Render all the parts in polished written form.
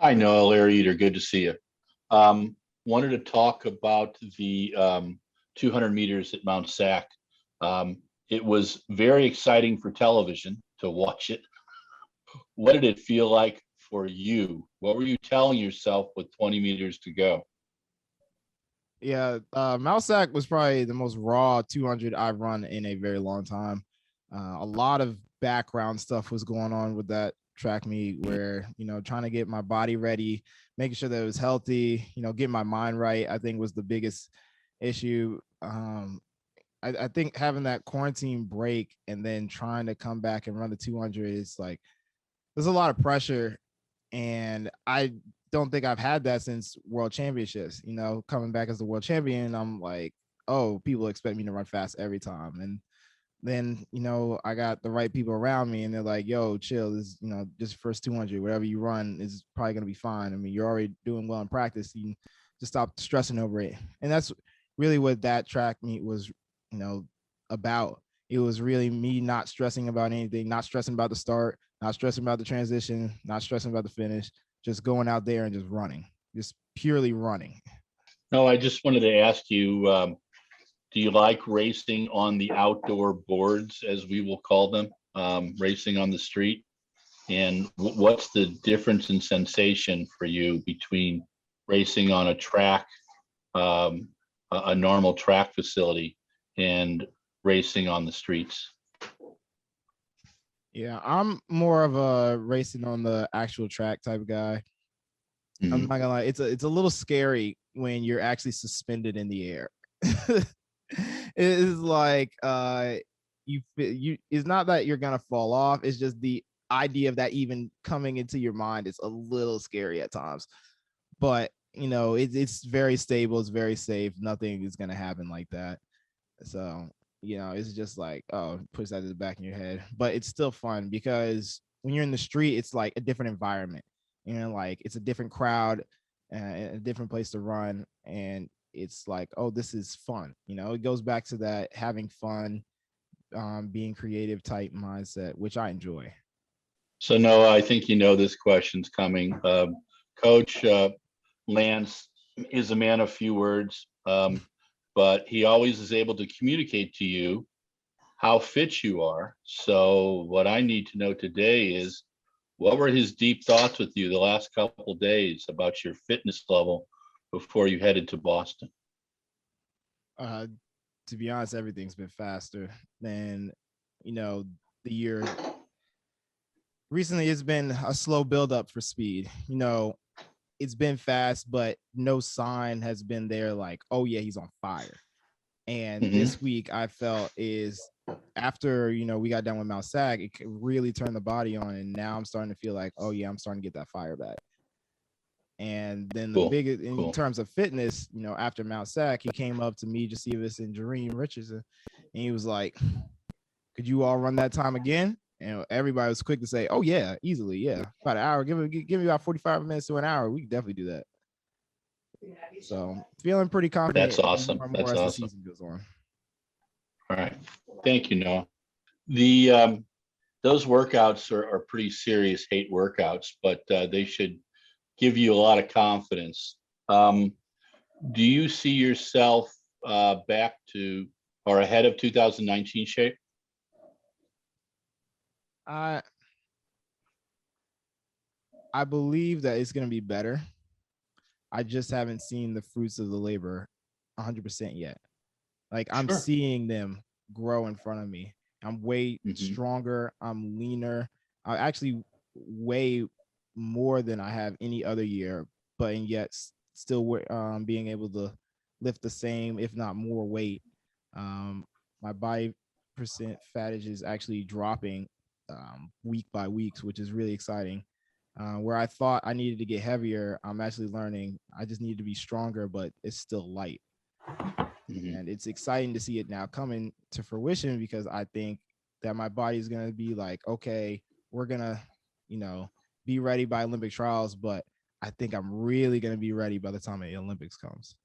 Hi, Noah, Larry Eater. Good to see you. Wanted to talk about the 200 meters at Mount Sac. It was very exciting for television to watch it. What did it feel like for you? What were you telling yourself with 20 meters to go? Yeah, Mount Sac was probably the most raw 200 I've run in a very long time. A lot of background stuff was going on with that track meet where, trying to get my body ready, making sure that it was healthy, getting my mind right, I think was the biggest issue. I think having that quarantine break and then trying to come back and run the 200 is like, there's a lot of pressure, and I don't think I've had that since World Championships. Coming back as the world champion, I'm like, oh, people expect me to run fast every time, and then I got the right people around me, and they're like, yo, chill. This just first 200, whatever you run is probably gonna be fine. I mean, you're already doing well in practice. You just stop stressing over it, and that's really what that track meet was, about. It was really me not stressing about anything, not stressing about the start, not stressing about the transition, not stressing about the finish, just going out there and just running, just purely running. No, I just wanted to ask you, do you like racing on the outdoor boards, as we will call them, racing on the street? And what's the difference in sensation for you between racing on a track, um, a normal track facility, and racing on the streets? Yeah, I'm more of a racing on the actual track type of guy. I'm Mhm. not gonna lie, it's a little scary when you're actually suspended in the air. It is like you it's not that you're gonna fall off, it's just the idea of that even coming into your mind is a little scary at times. But it's very stable, it's very safe, nothing is gonna happen like that. So, it's just like, oh, push that to the back of your head. But it's still fun because when you're in the street, it's like a different environment. Like it's a different crowd, a different place to run. And it's like, oh, this is fun. It goes back to that having fun, being creative type mindset, which I enjoy. So, Noah, I think you know this question's coming. Coach Lance is a man of few words, but he always is able to communicate to you how fit you are. So, what I need to know today is what were his deep thoughts with you the last couple of days about your fitness level before you headed to Boston? Uh, to be honest, everything's been faster than, the year. Recently, it's been a slow buildup for speed. It's been fast, but no sign has been there like, oh yeah, he's on fire. And Mm-hmm. this week I felt is after, we got done with Mount Sag, it really turned the body on. And now I'm starting to feel like, oh yeah, I'm starting to get that fire back. And then the Cool, biggest in cool. terms of fitness, after Mount Sac, he came up to me, Josephus and Jareem Richardson, and he was like, could you all run that time again? And everybody was quick to say, oh yeah, easily, yeah. About an hour. Give me about 45 minutes to an hour. We can definitely do that. So feeling pretty That's confident awesome. more and more That's as the awesome. season goes on. All right. Thank you, Noah. The those workouts are pretty serious hate workouts, but they should give you a lot of confidence. Um, do you see yourself back to or ahead of 2019 shape? I I believe that it's gonna be better. I just haven't seen the fruits of the labor 100% yet. Like I'm Sure. seeing them grow in front of me. I'm way Hmm. stronger. I'm leaner. I actually weigh more than I have any other year, but and yet still being able to lift the same, if not more weight. My body percent fattage is actually dropping week by week, which is really exciting. Where I thought I needed to get heavier, I'm actually learning I just need to be stronger, but it's still light. Hmm. And it's exciting to see it now coming to fruition because I think that my body is going to be like, okay, we're going to, you know, be ready by Olympic trials, but I think I'm really going to be ready by the time the Olympics comes.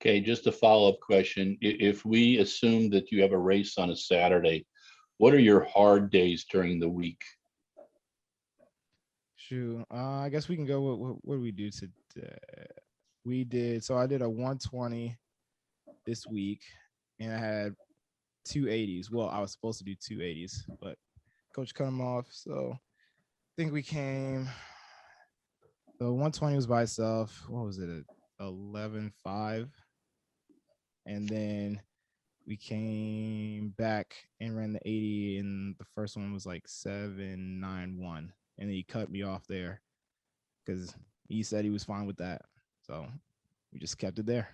Okay, just a follow-up question. If we assume that you have a race on a Saturday, what are your hard days during the week? Shoot. I guess we can go with what did we do today? So I did a 120 this week, and I had 280s. Well, I was supposed to do 280s, but coach cut them off. So I think we came. The 120 was by itself. What was it? 11.5. And then we came back and ran the 80, and the first one was like 7.91. And then he cut me off there because he said he was fine with that. So we just kept it there.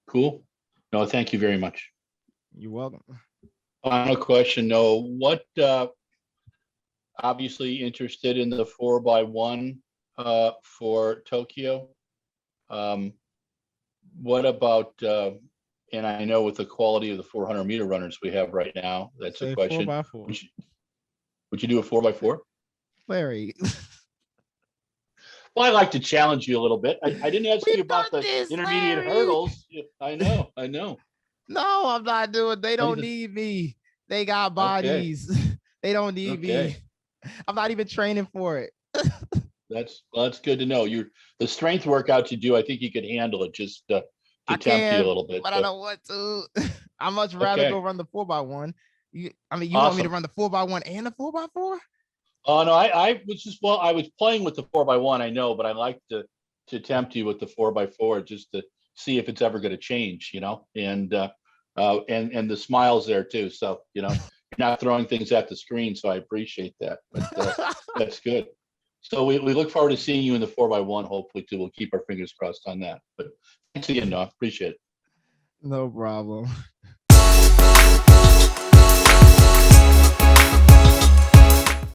Cool. No, thank you very much. You're welcome. Final question, Noah. What, obviously interested in the 4x1 for Tokyo. What about, and I know with the quality of the 400 meter runners we have right now, that's a question. 4x4. Would you do a 4x4? Larry. Well, I like to challenge you a little bit. I didn't ask you about the this, intermediate Larry. hurdles. I know. No, I'm not doing. They don't just- need me. They got bodies. Okay. They don't need me. I'm not even training for it. That's good to know. The strength workouts you do, I think you could handle it. Just to tempt you a little bit. But I don't want to. I much rather go run the 4x1. You awesome. Want me to run the 4x1 and the 4x4? Oh no, I was playing with the 4x1, I know, but I like to tempt you with the 4x4 just to see if it's ever going to change, and the smiles there too. So, you're not throwing things at the screen. So I appreciate that, but that's good. So we look forward to seeing you in the 4x1, hopefully too. We'll keep our fingers crossed on that, but thanks again, Noah. Appreciate it. No problem.